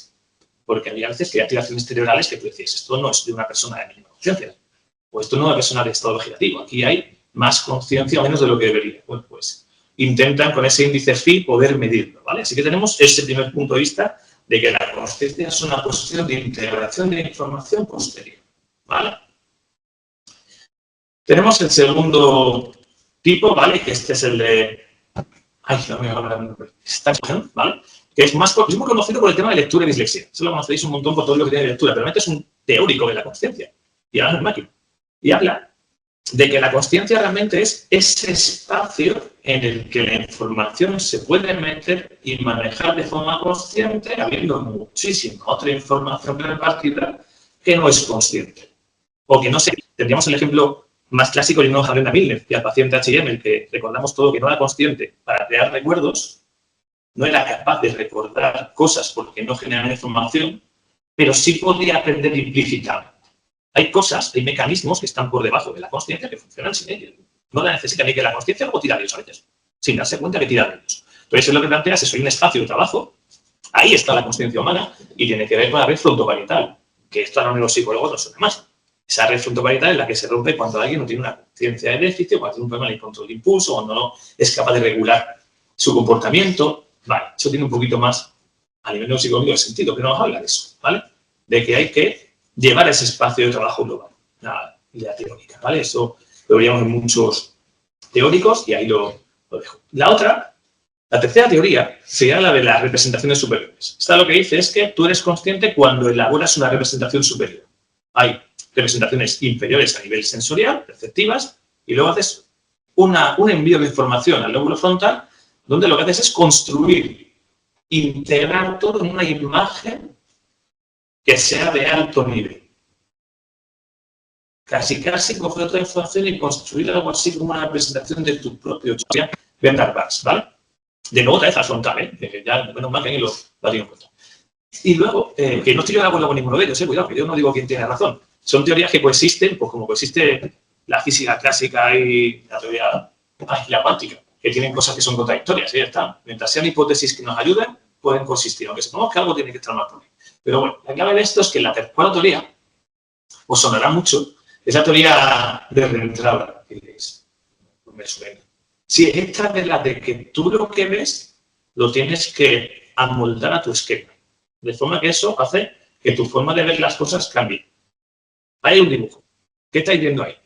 Porque había veces que hay activaciones cerebrales que tú decías, esto no es de una persona de mínima consciencia, o esto no es de una persona de estado vegetativo. Aquí hay más conciencia o menos de lo que debería. Bueno, pues intentan con ese índice phi poder medirlo, ¿vale? Así que tenemos ese primer punto de vista de que la conciencia es una cuestión de integración de información posterior, ¿vale? Tenemos el segundo tipo, ¿vale? Que este es el de... Ay, no me voy a hablar el nombre. ¿Vale? Que es más muy conocido por el tema de lectura y dislexia. Eso lo conocéis un montón por todo lo que tiene de lectura, pero realmente es un teórico de la conciencia. Y habla en máquina. Y habla de que la conciencia realmente es ese espacio en el que la información se puede meter y manejar de forma consciente, habiendo muchísima otra información repartida que no es consciente. O que no sé, tendríamos el ejemplo más clásico de una hoja de Brenda Milner, que al paciente H&M, el que recordamos todo que no era consciente para crear recuerdos, no era capaz de recordar cosas porque no generan información, pero sí podía aprender implícitamente. Hay cosas, hay mecanismos que están por debajo de la consciencia que funcionan sin ellos. No la necesita ni que la consciencia o tira de ellos a veces, sin darse cuenta que tira de ellos. Entonces, es lo que planteas, es un espacio de trabajo, ahí está la consciencia humana y tiene que ver con la red frontoparietal, que esto a los neuropsicólogos no suena más. Esa red frontoparietal es la que se rompe cuando alguien no tiene una conciencia de déficit, cuando tiene un problema de control de impulso, cuando no es capaz de regular su comportamiento. Vale, eso tiene un poquito más a nivel neuropsicológico de sentido, que no nos habla de eso, ¿vale? De que hay que llevar ese espacio de trabajo global, la idea teórica, ¿vale? Eso lo veríamos en muchos teóricos y ahí lo dejo. La tercera teoría sería la de las representaciones superiores. Esta lo que dice es que tú eres consciente cuando elaboras una representación superior. Hay representaciones inferiores a nivel sensorial, perceptivas, y luego haces un envío de información al lóbulo frontal, donde lo que haces es construir, integrar todo en una imagen que sea de alto nivel. Casi coger otra información y construir algo así como una representación de tu propio Bernard Bax, ¿vale? De nuevo otra vez al frontal, ¿eh? Ya, menos mal que alguien lo ha tenido en cuenta. Y luego, que no estoy yo de acuerdo con ninguno de ellos, cuidado, que yo no digo quién tiene razón. son teorías que coexisten, pues como coexiste la física clásica y la teoría la cuántica, que tienen cosas que son contradictorias, y ya está. Mientras sean hipótesis que nos ayuden, pueden coexistir, aunque sepamos que algo tiene que estar mal por ahí. Pero bueno, la clave de esto es que la tercera teoría, os sonará mucho, es la teoría de Rentrada, que diréis, pues me suena. Si esta es la de que tú lo que ves, lo tienes que amoldar a tu esquema, de forma que eso hace que tu forma de ver las cosas cambie. Hay un dibujo. ¿Qué estáis viendo ahí?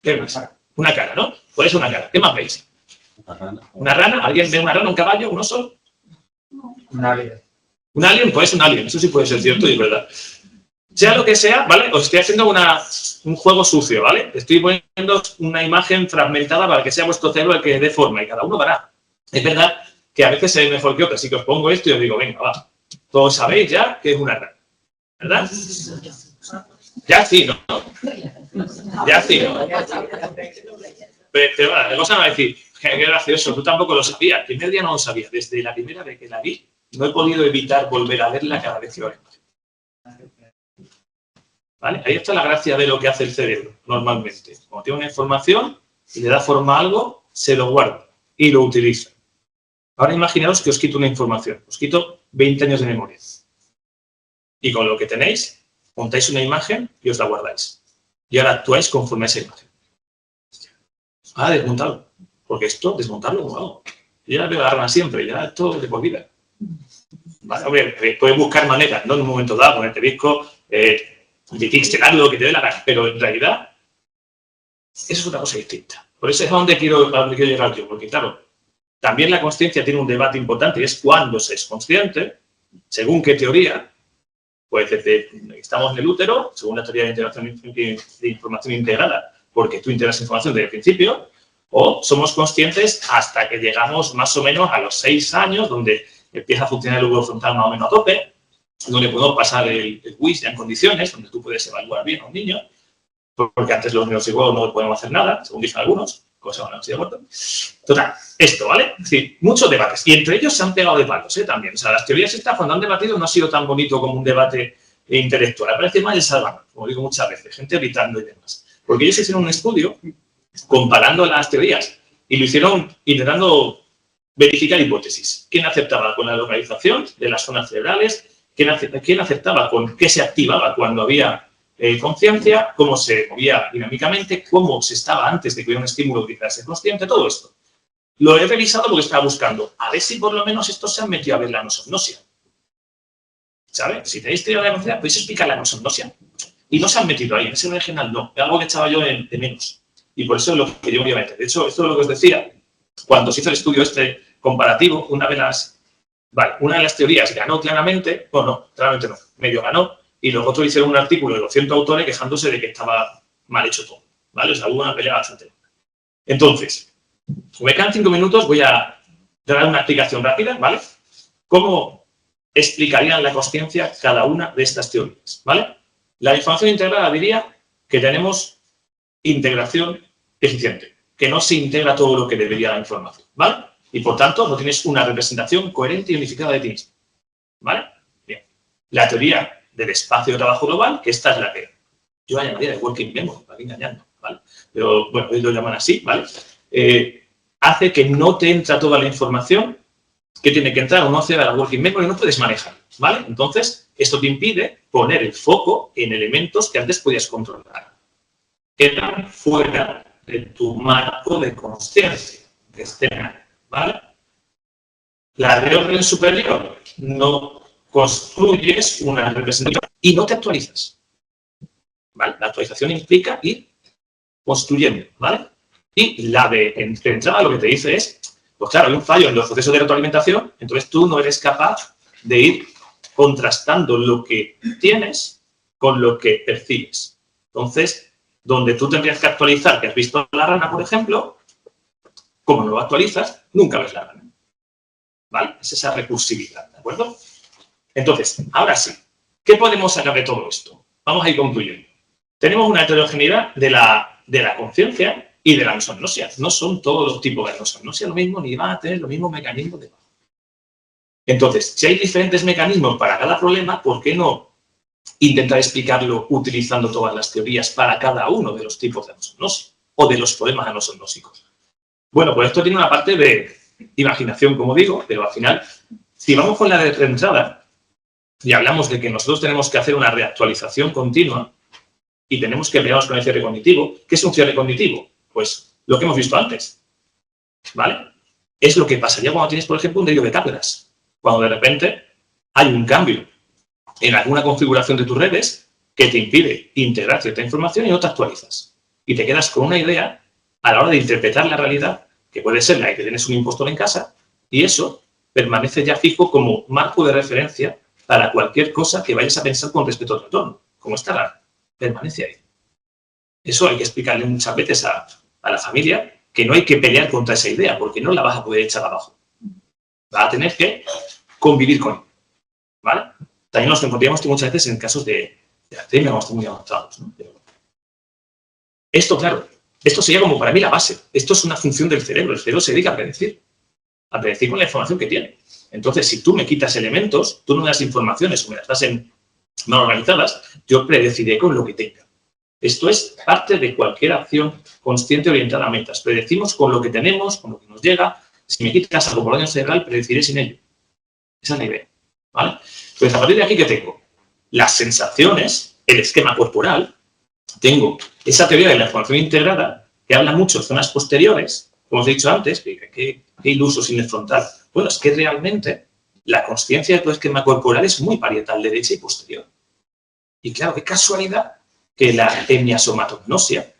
¿Qué ves? Una cara, ¿no? Pues es una cara. ¿Qué más veis? Una rana. ¿Una rana? ¿Alguien ve una rana, un caballo, un oso? Un alien. ¿Un alien? Pues es un alien. Eso sí puede ser cierto y es verdad. Sea lo que sea, ¿vale? Os estoy haciendo un juego sucio, ¿vale? Estoy poniendo una imagen fragmentada para que sea vuestro cerebro el que dé forma y cada uno dará. Es verdad que a veces se ve mejor que otras, así que os pongo esto y os digo, venga, va. Todos sabéis ya que es una rana, ¿verdad? Ya sí, ¿no? Ya sí, ¿no? Pero bueno, la cosa me va a decir, qué gracioso, tú tampoco lo sabías. El primer día no lo sabía. Desde la primera vez que la vi, no he podido evitar volver a verla cada vez que veo la imagen. ¿Vale? Ahí está la gracia de lo que hace el cerebro, normalmente. Cuando tiene una información y le da forma a algo, se lo guarda y lo utiliza. Ahora imaginaos que os quito una información. Os quito 20 años de memoria. Y con lo que tenéis, montáis una imagen y os la guardáis. Y ahora actuáis conforme a esa imagen. Desmontarlo. Porque esto, desmontarlo, no hago. Yo ya veo la rana siempre, ya esto de por vida. Vale, a ver, puedes buscar maneras, ¿no? En un momento dado, ponerte disco, pixelarlo, que te dé la gana. Pero en realidad, eso es otra cosa distinta. Por eso es a donde quiero llegar yo. Porque claro, también la consciencia tiene un debate importante y es cuándo se es consciente, según qué teoría. Pues desde estamos en el útero, según la teoría de integración de información integrada, porque tú integras información desde el principio, o somos conscientes hasta que llegamos más o menos a los 6 años, donde empieza a funcionar el lóbulo frontal más o menos a tope, donde podemos pasar el WIS ya en condiciones, donde tú puedes evaluar bien a un niño, porque antes los neuropsicólogos no podemos hacer nada, según dicen algunos, cosa no estoy de acuerdo. Total, esto, ¿vale? Es decir, muchos debates. Y entre ellos se han pegado de palos, también. O sea, las teorías estas, cuando han debatido, no ha sido tan bonito como un debate intelectual. Aparece más el salvamento, como digo muchas veces, gente gritando y demás. Porque ellos hicieron un estudio comparando las teorías y lo hicieron intentando verificar hipótesis. ¿Quién aceptaba con la localización de las zonas cerebrales? ¿Quién aceptaba con qué se activaba cuando había conciencia? ¿Cómo se movía dinámicamente? ¿Cómo se estaba antes de que hubiera un estímulo que ser consciente? Todo esto. Lo he revisado porque estaba buscando a ver si por lo menos estos se han metido a ver la anosognosia. ¿Sabes? Si tenéis teoría de la conciencia, podéis explicar la anosognosia. Y no se han metido ahí, en ese original no. Es algo que echaba yo de menos. Y por eso es lo que yo me iba a meter. De hecho, esto es lo que os decía. Cuando se hizo el estudio comparativo, una de las teorías ganó claramente, claramente no, medio ganó, y los otros hicieron un artículo de 200 autores quejándose de que estaba mal hecho todo. ¿Vale? O sea, hubo una pelea bastante. Entonces, como me quedan 5 minutos, voy a dar una explicación rápida, ¿vale? ¿Cómo explicarían la consciencia cada una de estas teorías? ¿Vale? La información integrada diría que tenemos integración eficiente, que no se integra todo lo que debería la información, ¿vale? Y por tanto, no tienes una representación coherente y unificada de ti mismo, ¿vale? Bien. La teoría del espacio de trabajo global, que esta es la que yo la llamaría de working memory, para ir engañando, ¿vale? Pero bueno, ellos lo llaman así, ¿vale? Hace que no te entra toda la información que tiene que entrar o no acceder a la working memory, no puedes manejar, ¿vale? Entonces, esto te impide poner el foco en elementos que antes podías controlar. Quedan fuera de tu marco de consciencia, que estén, ¿vale? La de orden superior, no construyes una representación y no te actualizas, ¿vale? La actualización implica ir construyendo, ¿vale? Y la de entrada lo que te dice es, pues claro, hay un fallo en los procesos de retroalimentación, entonces tú no eres capaz de ir contrastando lo que tienes con lo que percibes. Entonces, donde tú tendrías que actualizar, que has visto la rana, por ejemplo, como no lo actualizas, nunca ves la rana. ¿Vale? Es esa recursividad, ¿de acuerdo? Entonces, ahora sí, ¿qué podemos sacar de todo esto? Vamos a ir concluyendo. Tenemos una heterogeneidad de la conciencia y de la anosognosia. No son todos los tipos de anosognosia lo mismo, ni van a tener los mismos mecanismos de trabajo. Entonces, si hay diferentes mecanismos para cada problema, ¿por qué no intentar explicarlo utilizando todas las teorías para cada uno de los tipos de anosognosia o de los problemas anosognósicos. Bueno, pues esto tiene una parte de imaginación, como digo, pero al final, si vamos con la de entrada y hablamos de que nosotros tenemos que hacer una reactualización continua y tenemos que pelearnos con el cierre cognitivo, ¿qué es un cierre cognitivo? Pues lo que hemos visto antes, ¿vale? Es lo que pasaría cuando tienes, por ejemplo, un delirio de cátedras. Cuando de repente hay un cambio en alguna configuración de tus redes que te impide integrar cierta información y no te actualizas. Y te quedas con una idea a la hora de interpretar la realidad, que puede ser la de que tienes un impostor en casa, y eso permanece ya fijo como marco de referencia para cualquier cosa que vayas a pensar con respecto a tu entorno. Como está raro, permanece ahí. Eso hay que explicarle muchas veces a la familia, que no hay que pelear contra esa idea, porque no la vas a poder echar abajo. Vas a tener que convivir con ella, ¿vale? También nos encontramos muchas veces en casos de alzheimer, cuando están muy avanzados, ¿no? Esto, claro, esto sería como para mí la base. Esto es una función del cerebro. El cerebro se dedica a predecir con la información que tiene. Entonces, si tú me quitas elementos, tú no me das informaciones o me las das mal organizadas, yo predeciré con lo que tenga. Esto es parte de cualquier acción consciente orientada a metas. Predecimos con lo que tenemos, con lo que nos llega. Si me quitas algo por daño cerebral, predeciré sin ello. Esa es la idea, ¿vale? Entonces, a partir de aquí, ¿qué tengo? Las sensaciones, el esquema corporal. Tengo esa teoría de la información integrada que habla mucho de zonas posteriores, como os he dicho antes, que iluso sin el frontal. Bueno, es que realmente la consciencia de tu esquema corporal es muy parietal, derecha y posterior. Y claro, qué casualidad que la hemiasomatognosia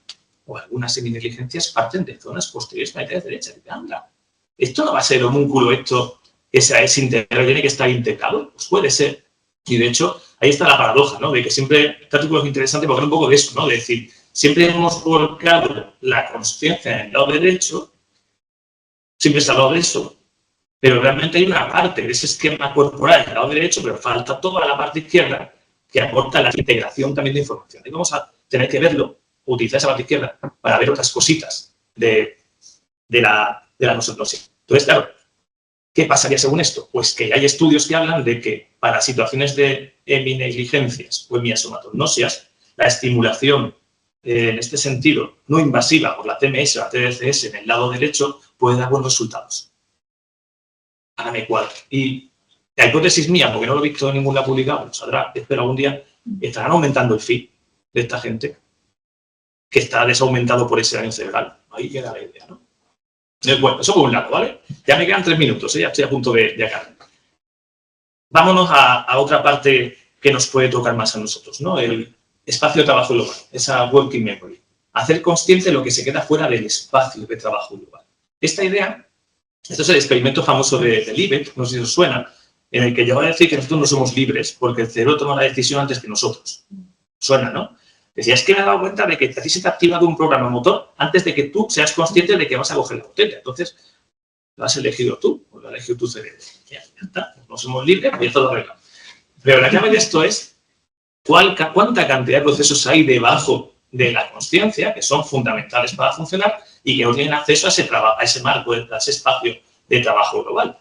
o algunas seminegligencias parten de zonas posteriores parietales derechas. Anda, esto no va a ser el homúnculo, esto que es integral, tiene que estar integrado. Pues puede ser. Y de hecho, ahí está la paradoja, ¿no? De que siempre, este artículo es interesante porque habla un poco de eso, ¿no? De decir, siempre hemos volcado la consciencia en el lado derecho, siempre está al lado de eso, pero realmente hay una parte de ese esquema corporal en el lado derecho, pero falta toda la parte izquierda que aporta la integración también de información. Y vamos a tener que verlo, utilizar esa parte izquierda para ver otras cositas de la nosognosia. Entonces, claro, ¿qué pasaría según esto? Pues que hay estudios que hablan de que para situaciones de heminegligencias o hemiasomatognostias, la estimulación en este sentido no invasiva por la TMS o la TDCS en el lado derecho puede dar buenos resultados. Hágame cuál. Y la hipótesis mía, porque no lo he visto en ninguna publicada, pues saldrá, espero algún día, estarán aumentando el FI de esta gente que está desaumentado por ese daño cerebral. Ahí queda la idea, ¿no? Bueno, eso por un lado, ¿vale? Ya me quedan 3 minutos, ya estoy a punto de acabar. Vámonos a otra parte que nos puede tocar más a nosotros, ¿no? El espacio de trabajo global, esa working memory. Hacer consciente lo que se queda fuera del espacio de trabajo global. Esta idea, esto es el experimento famoso de Libet, no sé si os suena, en el que llegó a decir que nosotros no somos libres porque el cerebro toma la decisión antes que nosotros. Suena, ¿no? Decía, es que me he dado cuenta de que a ti se te ha activado un programa motor antes de que tú seas consciente de que vas a coger la botella. Entonces, lo has elegido tú, o lo ha elegido tu cerebro. Ya está, no somos libres, y esto lo arreglamos. Pero la clave de esto es cuánta cantidad de procesos hay debajo de la consciencia que son fundamentales para funcionar y que no tienen acceso a ese marco, a ese espacio de trabajo global.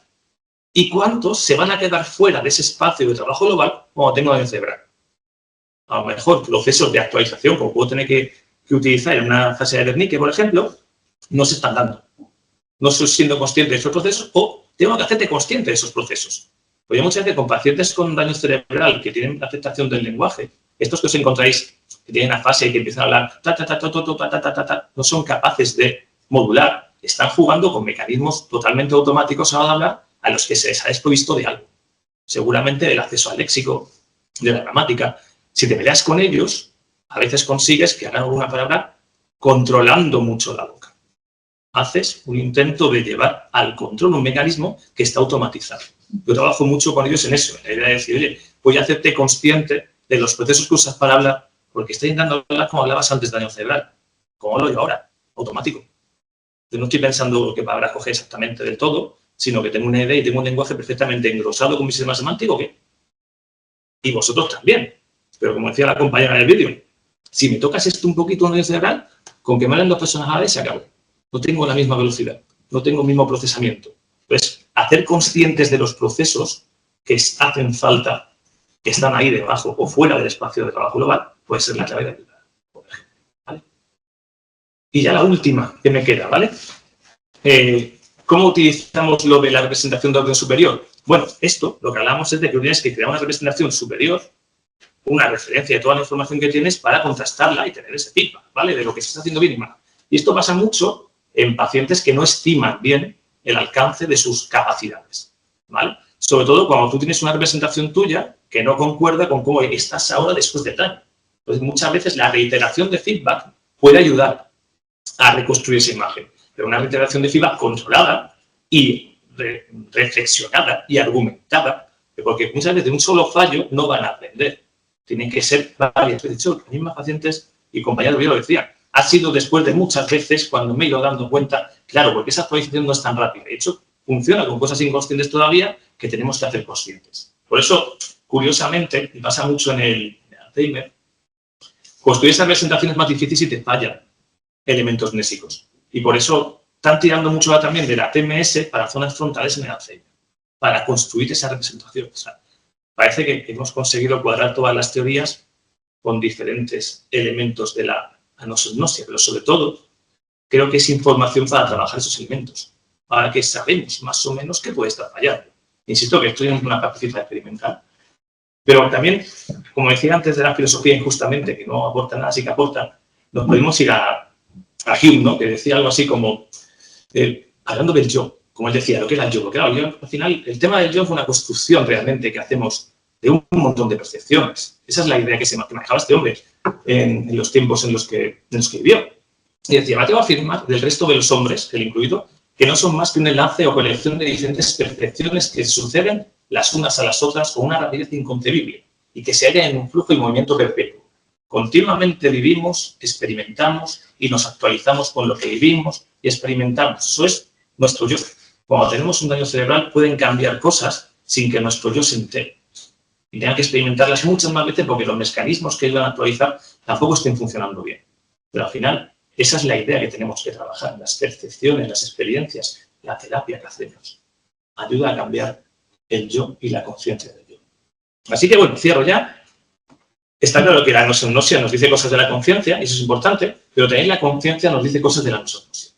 ¿Y cuántos se van a quedar fuera de ese espacio de trabajo global cuando tengo daño cerebral? A lo mejor procesos de actualización, como puedo tener que utilizar en una fase de Wernicke, por ejemplo, no se están dando. No estoy siendo consciente de esos procesos o tengo que hacerte consciente de esos procesos. Porque muchas veces con pacientes con daño cerebral que tienen afectación del lenguaje, estos que os encontráis que tienen afasia y que empiezan a hablar, no son capaces de modular. Están jugando con mecanismos totalmente automáticos a la hora de hablar a los que se les ha desprovisto de algo. Seguramente del acceso al léxico, de la gramática. Si te peleas con ellos, a veces consigues que hagan alguna palabra controlando mucho la boca. Haces un intento de llevar al control un mecanismo que está automatizado. Yo trabajo mucho con ellos en eso, en la idea de decir, oye, voy a hacerte consciente de los procesos que usas para hablar, porque estás intentando hablar como hablabas antes de daño cerebral. ¿Cómo hablo yo ahora? Automático. Yo no estoy pensando qué palabras coger exactamente del todo, sino que tengo una idea y tengo un lenguaje perfectamente engrosado con mi sistema semántico, ¿qué? Y vosotros también. Pero como decía la compañera del vídeo, si me tocas esto un poquito en el cerebral, con que me hablen 2 personas a la vez se acabó. No tengo la misma velocidad, no tengo el mismo procesamiento. Entonces, hacer conscientes de los procesos que hacen falta que están ahí debajo o fuera del espacio de trabajo global, puede ser la clave de habilidad, por ejemplo, ¿vale? Y ya la última que me queda, ¿vale? ¿Cómo utilizamos lo de la representación de orden superior? Bueno, esto, lo que hablamos es de que tienes que crear una representación superior, una referencia de toda la información que tienes para contrastarla y tener ese feedback, ¿vale? De lo que se está haciendo bien y mal. Y esto pasa mucho en pacientes que no estiman bien el alcance de sus capacidades, ¿vale? Sobre todo cuando tú tienes una representación tuya que no concuerda con cómo estás ahora después del daño. Entonces, muchas veces la reiteración de feedback puede ayudar a reconstruir esa imagen, pero una reiteración de feedback controlada y reflexionada y argumentada, porque muchas veces de un solo fallo no van a aprender. Tienen que ser varias veces. De hecho, las mismas pacientes y compañeros lo decían. Ha sido después de muchas veces cuando me he ido dando cuenta, claro, porque esa actualización no es tan rápida. De hecho, funciona con cosas inconscientes todavía que tenemos que hacer conscientes. Por eso, curiosamente, y pasa mucho en el Alzheimer, construir esas representaciones es más difícil si te fallan elementos mnésicos. Y por eso están tirando mucho también de la TMS para zonas frontales en el Alzheimer, para construir esa representación. O sea, parece que hemos conseguido cuadrar todas las teorías con diferentes elementos de la anosognosia, pero sobre todo creo que es información para trabajar esos elementos, para que sabemos más o menos qué puede estar fallando. Insisto que estoy en una capacidad experimental. Pero también, como decía antes de la filosofía injustamente, que no aporta nada, sí que aporta, nos podemos ir a Hume, ¿no? Que decía algo así como, hablando del yo, como él decía, lo que era el yo. Porque claro, yo, al final, el tema del yo fue una construcción realmente que hacemos de un montón de percepciones. Esa es la idea que manejaba este hombre en los tiempos en los que vivió. Y decía, me atrevo a afirmar del resto de los hombres, el incluido, que no son más que un enlace o colección de diferentes percepciones que suceden las unas a las otras con una rapidez inconcebible y que se hallan en un flujo y movimiento perpetuo. Continuamente vivimos, experimentamos y nos actualizamos con lo que vivimos y experimentamos. Eso es nuestro yo. Cuando tenemos un daño cerebral pueden cambiar cosas sin que nuestro yo se entere. Y tengan que experimentarlas muchas más veces porque los mecanismos que iban a actualizar tampoco estén funcionando bien. Pero al final, esa es la idea que tenemos que trabajar. Las percepciones, las experiencias, la terapia que hacemos. Ayuda a cambiar el yo y la conciencia del yo. Así que, bueno, cierro ya. Está claro que la anosognosia nos dice cosas de la conciencia, y eso es importante, pero también la conciencia nos dice cosas de la anosognosia.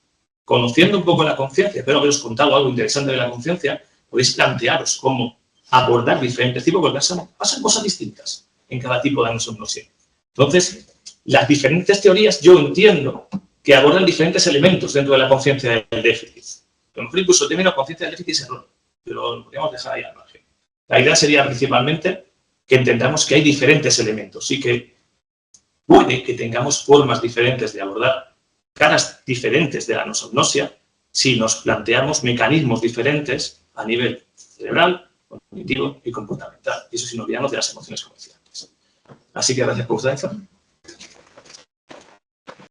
Conociendo un poco la conciencia, espero haberos contado algo interesante de la conciencia, podéis plantearos cómo abordar diferentes tipos, porque pasan cosas distintas en cada tipo de anosognosia. Entonces, las diferentes teorías, yo entiendo que abordan diferentes elementos dentro de la conciencia del déficit. A lo mejor incluso el término conciencia del déficit es erróneo, pero lo podríamos dejar ahí al margen. La idea sería principalmente que entendamos que hay diferentes elementos y que puede que tengamos formas diferentes de abordar caras diferentes de la anosognosia si nos planteamos mecanismos diferentes a nivel cerebral, cognitivo y comportamental. Y eso sin olvidarnos de las emociones, como decía antes. Así que gracias por vuestra atención.